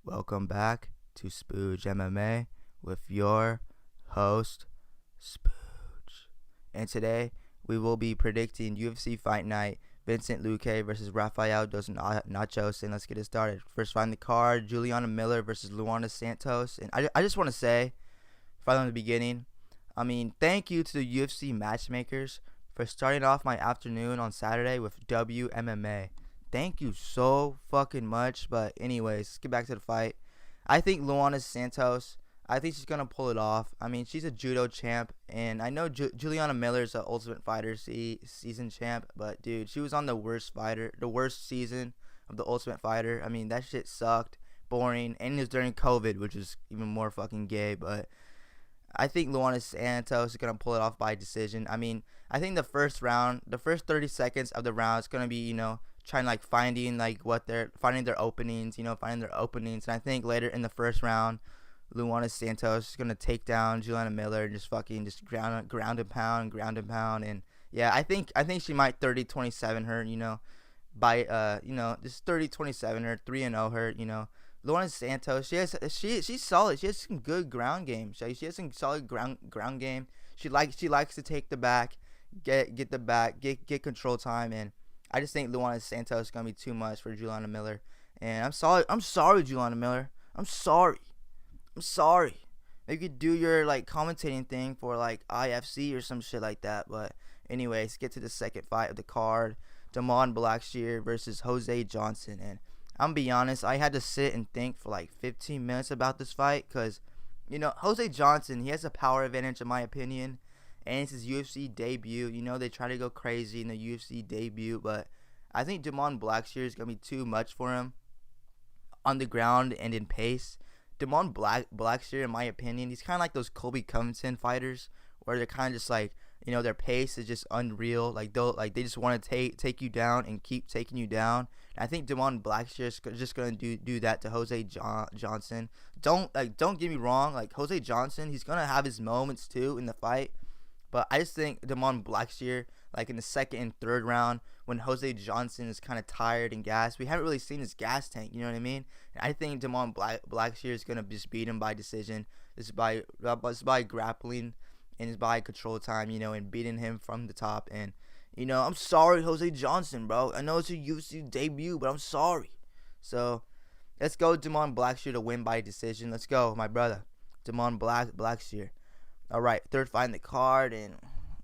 Welcome back to SPOOGE MMA with your host, SPOOGE. And today we will be predicting UFC Fight Night, Vincent Luque versus Rafael dos Nachos. And let's get it started. First fight on the card, Juliana Miller versus Luana Santos. And I just want to say, from the beginning, thank you to the UFC matchmakers for starting off my afternoon on Saturday with WMMA. Thank you so fucking much. But anyways, let's get back to the fight. I think Luana Santos, I think she's going to pull it off. She's a judo champ. And I know Juliana Miller's an Ultimate Fighter season champ. But, dude, she was on the worst season of the Ultimate Fighter. That shit sucked. Boring. And it was during COVID, which is even more fucking gay. But I think Luana Santos is going to pull it off by decision. I think the first 30 seconds of the round is going to be, trying finding their openings, And I think later in the first round, Luana Santos is going to take down Juliana Miller and just ground and pound. And yeah, I think she might 30-27 her, just 30-27 her, 3-0 her, Luana Santos, she's solid. She has some good ground game. She has some solid ground game. She likes to take the back, get the back, get control time, and I just think Luana Santos is gonna be too much for Juliana Miller. And I'm sorry, Juliana Miller. I'm sorry. Maybe you could do your commentating thing for IFC or some shit like that. But anyways, get to the second fight of the card. Damon Blackshear versus Jose Johnson. And I'm gonna be honest, I had to sit and think for 15 minutes about this fight because, Jose Johnson, he has a power advantage in my opinion, and it's his UFC debut. They try to go crazy in the UFC debut, but I think Damon Blackshear is gonna be too much for him on the ground and in pace. Damon Blackshear, in my opinion, he's kind of like those Colby Covington fighters, where they're kind of just their pace is just unreal. They just want to take you down and keep taking you down. And I think Damon Blackshear is just gonna do that to Jose Johnson. Don't get me wrong. Jose Johnson, he's gonna have his moments too in the fight, but I just think Damon Blackshear, in the second and third round, when Jose Johnson is kind of tired and gassed, we haven't really seen his gas tank. You know what I mean? And I think Damon Blackshear is gonna just beat him by decision. This is by grappling. And it's by control time, and beating him from the top. And, I'm sorry, Jose Johnson, bro. I know it's a UFC debut, but I'm sorry. So, let's go Damon Blackshear to win by decision. Let's go, my brother. Damon Blackshear. All right, third fight in the card. And,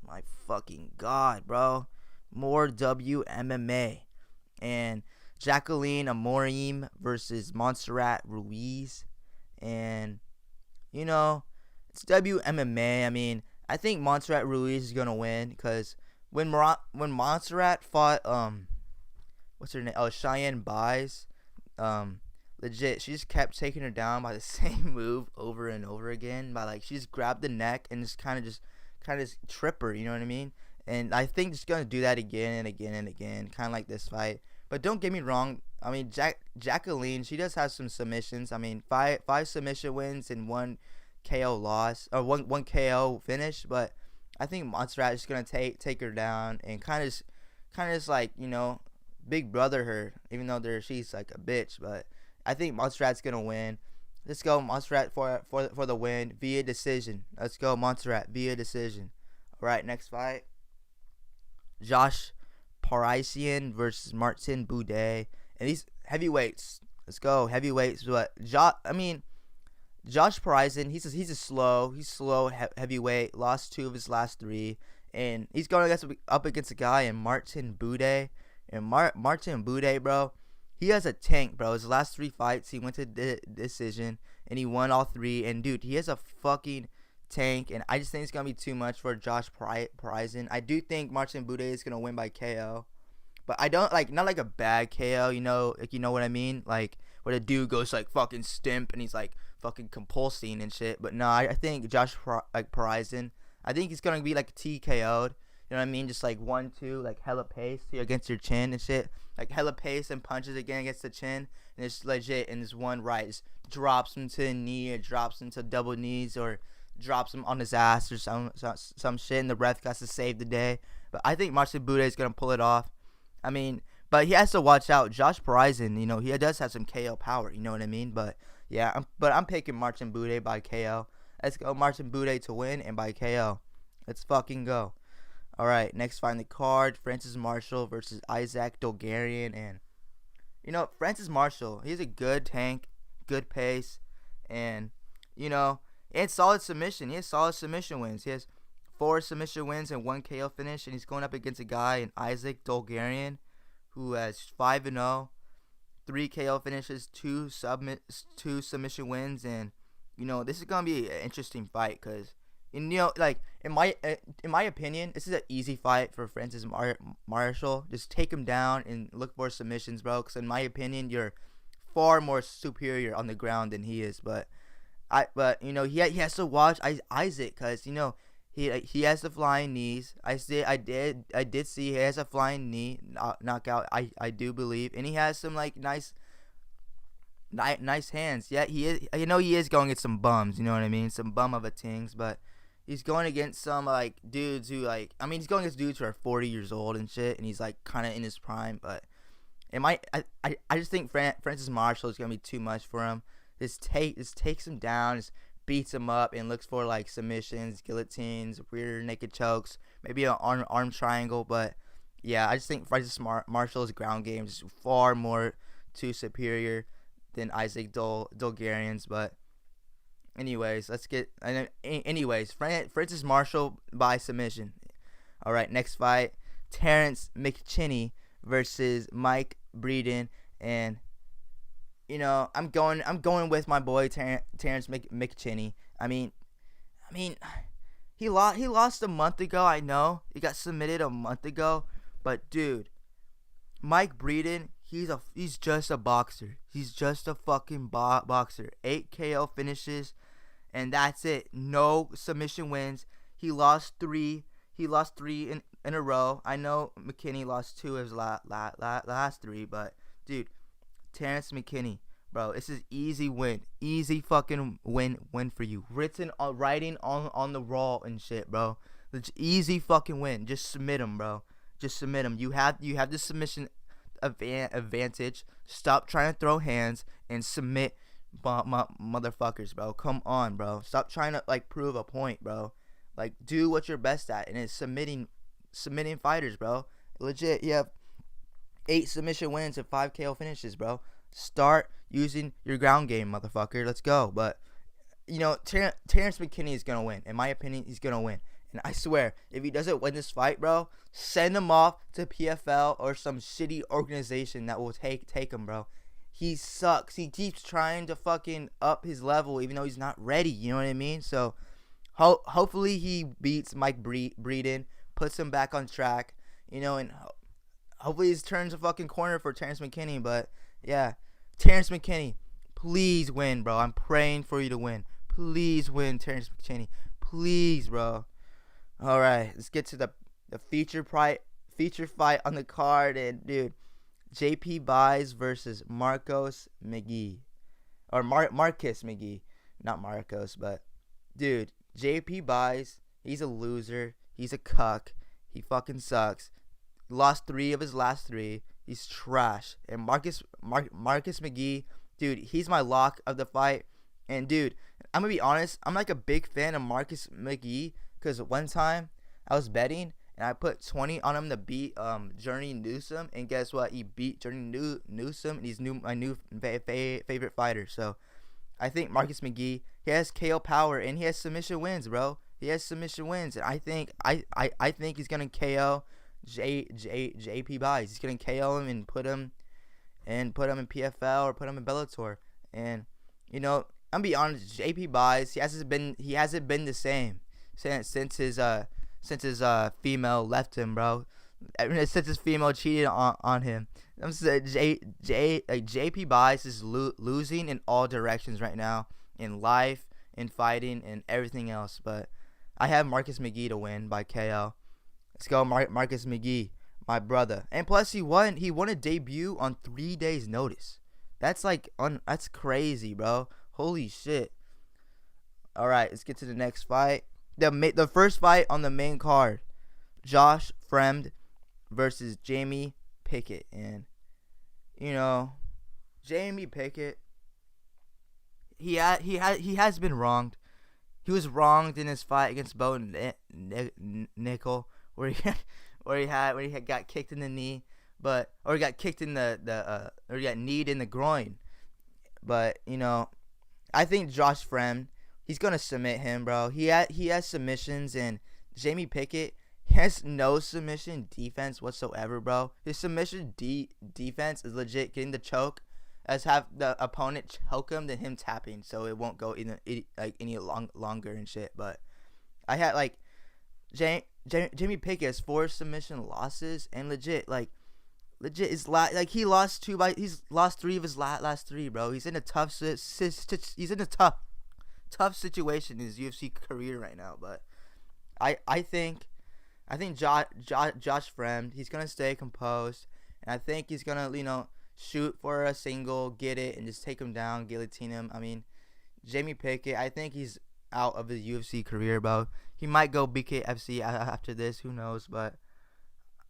my fucking God, bro. More WMMA. And Jacqueline Amorim versus Montserrat Ruiz. And, it's WMMA. I think Montserrat Ruiz is gonna win because when Montserrat fought what's her name? Oh, Cheyenne Buys. Legit, she just kept taking her down by the same move over and over again. She just grabbed the neck and just kind of trip her. You know what I mean? And I think she's gonna do that again and again and again, kind of like this fight. But don't get me wrong. Jacqueline, she does have some submissions. Five submission wins and one KO loss, or one KO finish. But I think Montserrat is gonna take her down and kind of just big brother her, even though she's a bitch. But I think Montserrat's gonna win. Let's go Montserrat for the win via decision. Let's go Montserrat via decision. All right, next fight. Josh Parisian versus Martin Boudet, and these heavyweights. Let's go heavyweights. But Josh Parisian, he's a slow heavyweight. Lost 2 of his last 3, and he's going up against a guy in Martin Boudet. And Martin Boudet, bro, he has a tank, bro. His last 3 fights, he went to decision, and he won all 3. And dude, he has a fucking tank, and I just think it's gonna be too much for Josh Parisian. I do think Martin Boudet is gonna win by KO, but I don't not a bad KO. You know what I mean? Where the dude goes fucking stimp and he's fucking compulsing and shit. But no, I think Josh Parisian, I think he's gonna be TKO'd. You know what I mean? Just 1-2, hella pace against your chin and shit. Hella pace and punches again against the chin, and it's legit. And this one right just drops him to a knee, or drops him to double knees, or drops him on his ass or some shit, and the ref has to save the day. But I think Martin Boudet is gonna pull it off. But But he has to watch out. Josh Horizon, he does have some KO power. You know what I mean? But yeah, I'm picking Martin Buday by KO. Let's go, Martin Buday to win and by KO. Let's fucking go. All right, next fight on the card: Francis Marshall versus Isaac Dolgarian. And Francis Marshall, he's a good tank, good pace, and and solid submission. He has solid submission wins. He has 4 submission wins and 1 KO finish, and he's going up against a guy in Isaac Dolgarian who has 5-0, 3 KO finishes, 2 submission wins, and this is gonna be an interesting fight because in my opinion, this is an easy fight for Francis Marshall. Just take him down and look for submissions, bro. Because in my opinion, you're far more superior on the ground than he is. But he has to watch Isaac because he has the flying knees. I did see he has a flying knee knockout. I do believe, and he has some nice hands. Yeah, he is. He is going against some bums. You know what I mean? Some bum of a things, but he's going against some dudes who he's going against dudes who are 40 years old and shit, and he's kind of in his prime. But I just think Francis Marshall is gonna be too much for him. Just takes him down, just beats him up, and looks for submissions, guillotines, rear naked chokes, maybe an arm triangle. But yeah, I just think Francis Marshall's ground game is far more too superior than Isaac Dolgarian's. But anyways, Francis Marshall by submission. All right, next fight: Terrence McKinney versus Mike Breeden. And I'm going with my boy Terrence McKinney. I mean, he lost a month ago. I know he got submitted a month ago, but dude, Mike Breeden, he's just a boxer. He's just a fucking boxer. 8 KO finishes, and that's it. No submission wins. He lost 3. He lost 3 in a row. I know McKinney lost 2 of his last 3, but dude, Terrence McKinney, bro, this is easy win. Easy fucking win for you. Writing on the wall and shit, bro. It's easy fucking win. Just submit him, bro. Just submit him. You have the submission advantage. Stop trying to throw hands and submit motherfuckers, bro. Come on, bro. Stop trying to prove a point, bro. Do what you're best at, and it's submitting fighters, bro. Legit, you have 8 submission wins and 5 KO finishes, bro. Start using your ground game, motherfucker. Let's go. But Terrence McKinney is gonna win. In my opinion, he's gonna win. And I swear, if he doesn't win this fight, bro, send him off to PFL or some shitty organization that will take him, bro. He sucks. He keeps trying to fucking up his level even though he's not ready. You know what I mean? So hopefully he beats Mike Breeden, puts him back on track, and hopefully he turns a fucking corner for Terrence McKinney. But yeah, Terrence McKinney, please win, bro. I'm praying for you to win. Please win, Terrence McKinney. Please, bro. All right, let's get to the feature fight on the card. And dude, JP Buys versus Marcos McGee, or Marcus McGee, not Marcos. But dude, JP Buys, he's a loser. He's a cuck. He fucking sucks. Lost 3 of his last 3. He's trash. And Marcus McGee, dude, he's my lock of the fight. And dude, I'm gonna be honest, I'm a big fan of Marcus McGee because one time I was betting and I put 20 on him to beat Journey Newsom, and guess what? He beat Journey Newsom, and he's my new favorite fighter. So I think Marcus McGee, he has KO power and he has submission wins, bro. He has submission wins, and I think he's gonna KO JP Buys. He's gonna KO him and put him in PFL or put him in Bellator. And I'm gonna be honest, JP Buys, he hasn't been the same since his female left him, bro. Since his female cheated on him. I'm saying JP Buys is losing in all directions right now, in life, in fighting, and everything else. But I have Marcus McGee to win by KO. Let's go, Marcus McGee, my brother. And plus, he won a debut on 3 days' notice. That's that's crazy, bro. Holy shit. All right, let's get to the next fight. The first fight on the main card: Josh Fremd versus Jamie Pickett. And you know, Jamie Pickett, he has been wronged. He was wronged in his fight against Bo Nickel, where he got kicked in the knee, or he got kicked in or he got kneed in the groin. But I think Josh Fremd, he's gonna submit him, bro. He has submissions, and Jamie Pickett, he has no submission defense whatsoever, bro. His submission defense is legit getting the choke, as have the opponent choke him, than him tapping, so it won't go any longer and shit. But I had Jamie Pickett has 4 submission losses, and legit is he lost 3 of his last 3, bro. He's in a tough tough situation in his UFC career right now. But I think Josh Fremd, he's gonna stay composed, and I think he's gonna shoot for a single, get it, and just take him down, guillotine him. I mean, Jamie Pickett, I think he's out of his UFC career, bro. He might go BKFC after this, who knows? But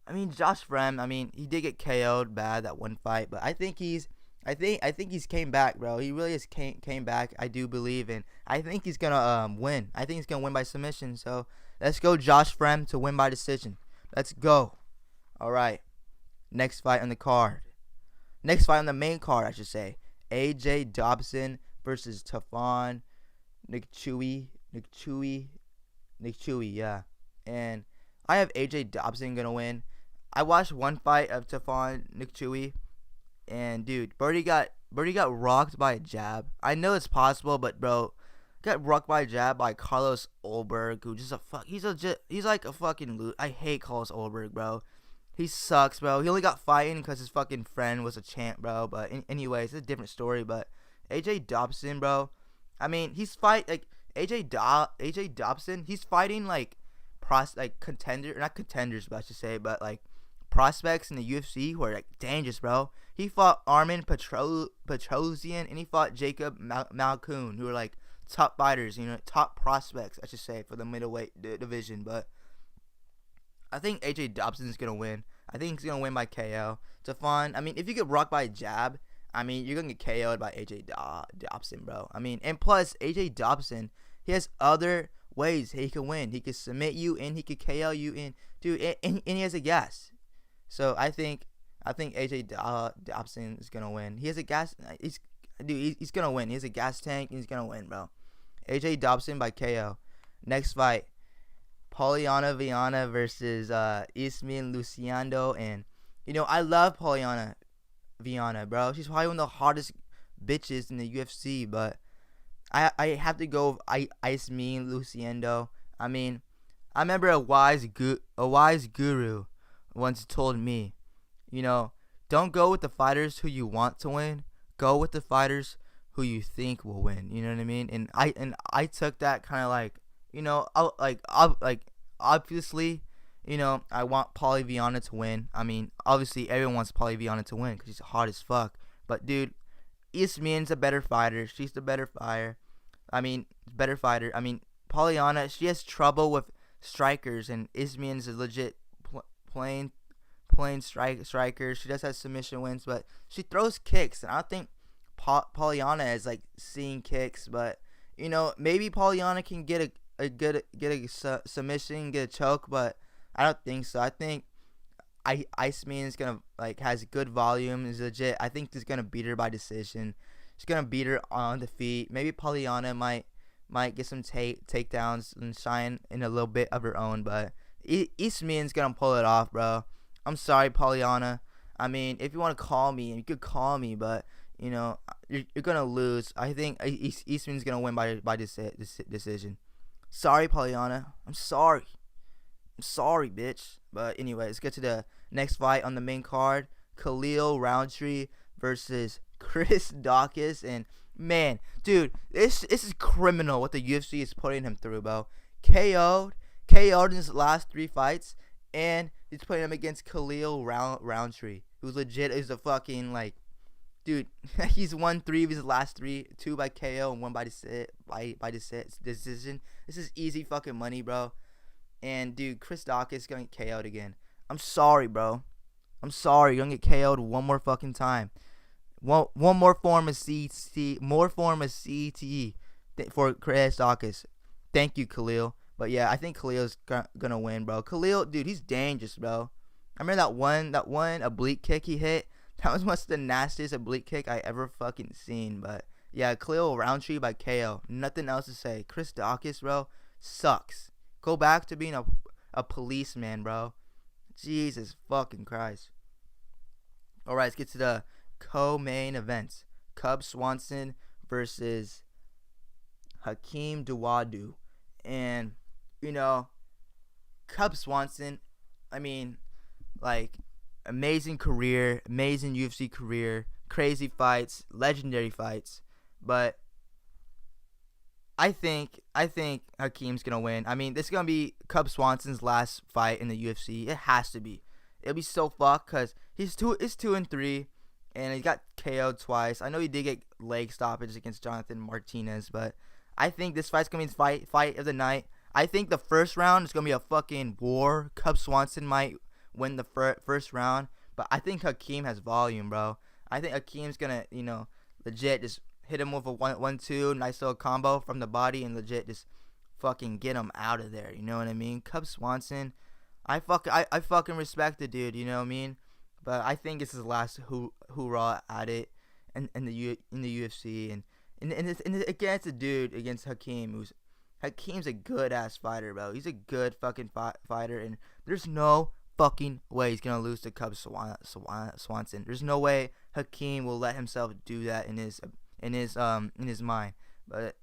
I mean, Josh Fremd, I mean, he did get KO'd bad that one fight, but I think he's came back, bro. He really has came back. I do believe, and I think he's gonna win. I think he's gonna win by submission. So let's go, Josh Fremd, to win by decision. Let's go. All right. Next fight on the main card, I should say. AJ Dobson versus Tafon Nchukwi, yeah. And I have AJ Dobson gonna win. I watched one fight of Tafon Nchukwi, and dude, Birdie got rocked by a jab. I know it's possible, but bro, got rocked by a jab by Carlos Ulberg, who just he's like a fucking loot. I hate Carlos Ulberg, bro. He sucks, bro. He only got fighting because his fucking friend was a champ, bro. But anyways, it's a different story. But AJ Dobson, bro, I mean, AJ Dobson, he's fighting contenders, not contenders, but I should say, but prospects in the UFC who are dangerous, bro. He fought Armin Petrosian, and he fought Jacob Malkoun, who are top fighters, top prospects, I should say, for the middleweight division. But I think AJ Dobson is gonna win. I think he's gonna win by KO. Tafon, I mean, if you get rocked by a jab, I mean, you're gonna get KO'd by AJ Dobson, bro. I mean, and plus AJ Dobson, he has other ways he can win. He can submit you, and he can KO you, and dude, and he has a gas. So I think AJ Dobson is gonna win. He has a gas. He's gonna win. He has a gas tank, and he's gonna win, bro. AJ Dobson by KO. Next fight, Polyana Viana versus Ismin Luciano. And I love Polyana Viana, bro. She's probably one of the hardest bitches in the UFC. But I have to go with Ismin Luciano. I mean, I remember a wise guru once told me, don't go with the fighters who you want to win. Go with the fighters who you think will win. You know what I mean? And I took that kind of obviously, I want Poly Viana to win. I mean, obviously everyone wants Poly Viana to win because she's hard as fuck. But dude, Ismin's a better fighter. She's the better fighter. I mean, Polyana, she has trouble with strikers, and Ismin's a legit plain striker. She does have submission wins, but she throws kicks, and I don't think Polyana is seeing kicks. But maybe Polyana can get a submission, get a choke, but I don't think so. I think Iceman is gonna has good volume, is legit. I think he's gonna beat her by decision. She's gonna beat her on the feet. Maybe Polyana might get some takedowns and shine in a little bit of her own, but Eastman's gonna pull it off, bro. I'm sorry, Polyana. I mean, if you want to call me, you could call me, but you're gonna lose. I think Eastman's gonna win by decision. Sorry, Polyana. I'm sorry, bitch. But anyway, let's get to the next fight on the main card. Khalil Roundtree versus Chris Daukaus. And man, dude, this is criminal what the UFC is putting him through, bro. KO'd in his last 3 fights, and he's putting him against Khalil Roundtree, who's legit is a fucking dude. He's won 3 of his last 3, 2 by KO and 1 by decision. This is easy fucking money, bro. And dude, Chris Daukaus is gonna get KO'd again. I'm sorry, bro. I'm sorry, you're gonna get KO'd one more fucking time. One more form of CTE for Christakis. Thank you, Khalil. But yeah, I think Khalil's gonna win, bro. Khalil, dude, he's dangerous, bro. I remember that one oblique kick he hit. That was much the nastiest oblique kick I ever fucking seen. But yeah, Khalil Roundtree by KO. Nothing else to say. Christakis, bro, sucks. Go back to being a policeman, bro. Jesus fucking Christ. All right, let's get to the co-main events. Cub Swanson versus Hakeem Dawodu. And, you know, Cub Swanson, I mean, like, amazing career, amazing UFC career, crazy fights, legendary fights. But I think Hakeem's gonna win. I mean, this is gonna be Cub Swanson's last fight in the UFC. It has to be. It'll be so fucked because it's 2-3, and he got KO'd twice. I know he did get leg stoppage against Jonathan Martinez, but I think this fight's gonna be the fight of the night. I think the first round is gonna be a fucking war. Cub Swanson might win the first round, but I think Hakeem has volume, bro. I think Hakeem's gonna, legit just hit him with a 1-2, nice little combo from the body, and legit just fucking get him out of there. You know what I mean? Cub Swanson, I fucking respect the dude. You know what I mean? But I think it's his last hoorah at it, in the UFC, and against a dude against Hakeem, Hakeem's a good ass fighter, bro. He's a good fucking fighter, and there's no fucking way he's gonna lose to Cub Swanson. There's no way Hakeem will let himself do that in his mind. But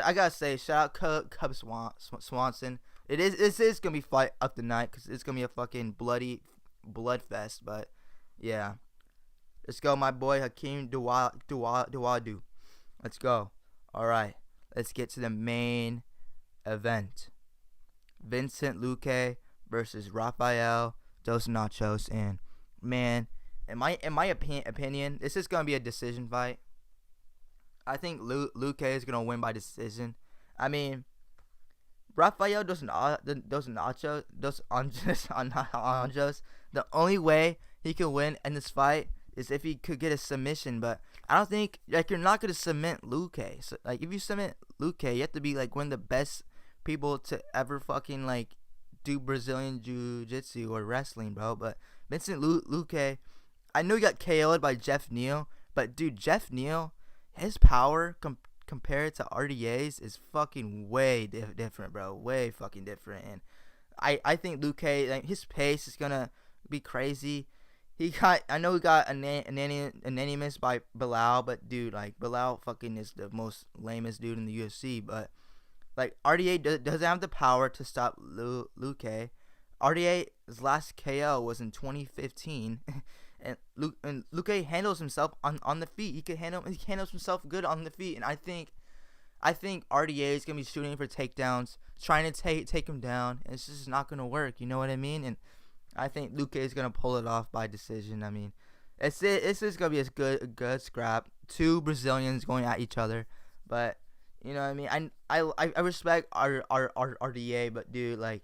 I gotta say, shout out Cub Swanson. This is gonna be fight up the night because it's gonna be a fucking bloody blood fest. But yeah, let's go, my boy Hakeem Dawodu. Let's go. All right, let's get to the main event. Vincent Luque versus Rafael Dos Nachos. And man, in my opinion, this is gonna be a decision fight. I think Luque is gonna win by decision. I mean, Rafael Dos Anjos, the only way he can win in this fight is if he could get a submission. But I don't think, like, you're not gonna submit Luque. So, like, if you submit Luque, you have to be like one of the best people to ever fucking like do Brazilian jiu-jitsu or wrestling, bro. But Vincent Luque, I know he got KO'd by Jeff Neal, but dude, Jeff Neal, his power compared to RDA's is fucking way different, bro. Way fucking different. And I think Luque, like, his pace is gonna be crazy. I know he got anonymous by Bilal, but dude, like, Bilal fucking is the most lamest dude in the UFC. But like, RDA doesn't have the power to stop Luque. RDA's last KO was in 2015. And Luque handles himself on the feet. He handles himself good on the feet. And I think RDA is gonna be shooting for takedowns, trying to take him down, and it's just not gonna work. You know what I mean? And I think Luque is gonna pull it off by decision. I mean, it's just gonna be a good scrap. Two Brazilians going at each other, but you know what I mean. I respect our RDA, but dude, like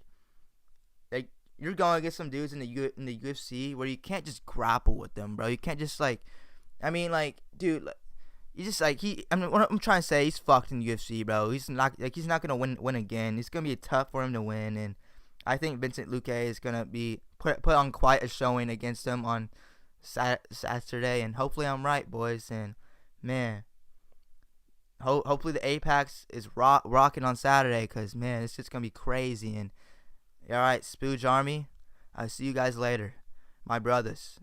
you're going against some dudes in the UFC where you can't just grapple with them, bro. You can't just dude, you just what I'm trying to say, he's fucked in the UFC, bro. He's not gonna win again. It's gonna be tough for him to win, and I think Vincent Luque is gonna be put on quite a showing against him on Saturday, and hopefully I'm right, boys. And man, hopefully the Apex is rocking on Saturday, because man, it's just gonna be crazy. And all right, Spooge Army, I'll see you guys later, my brothers.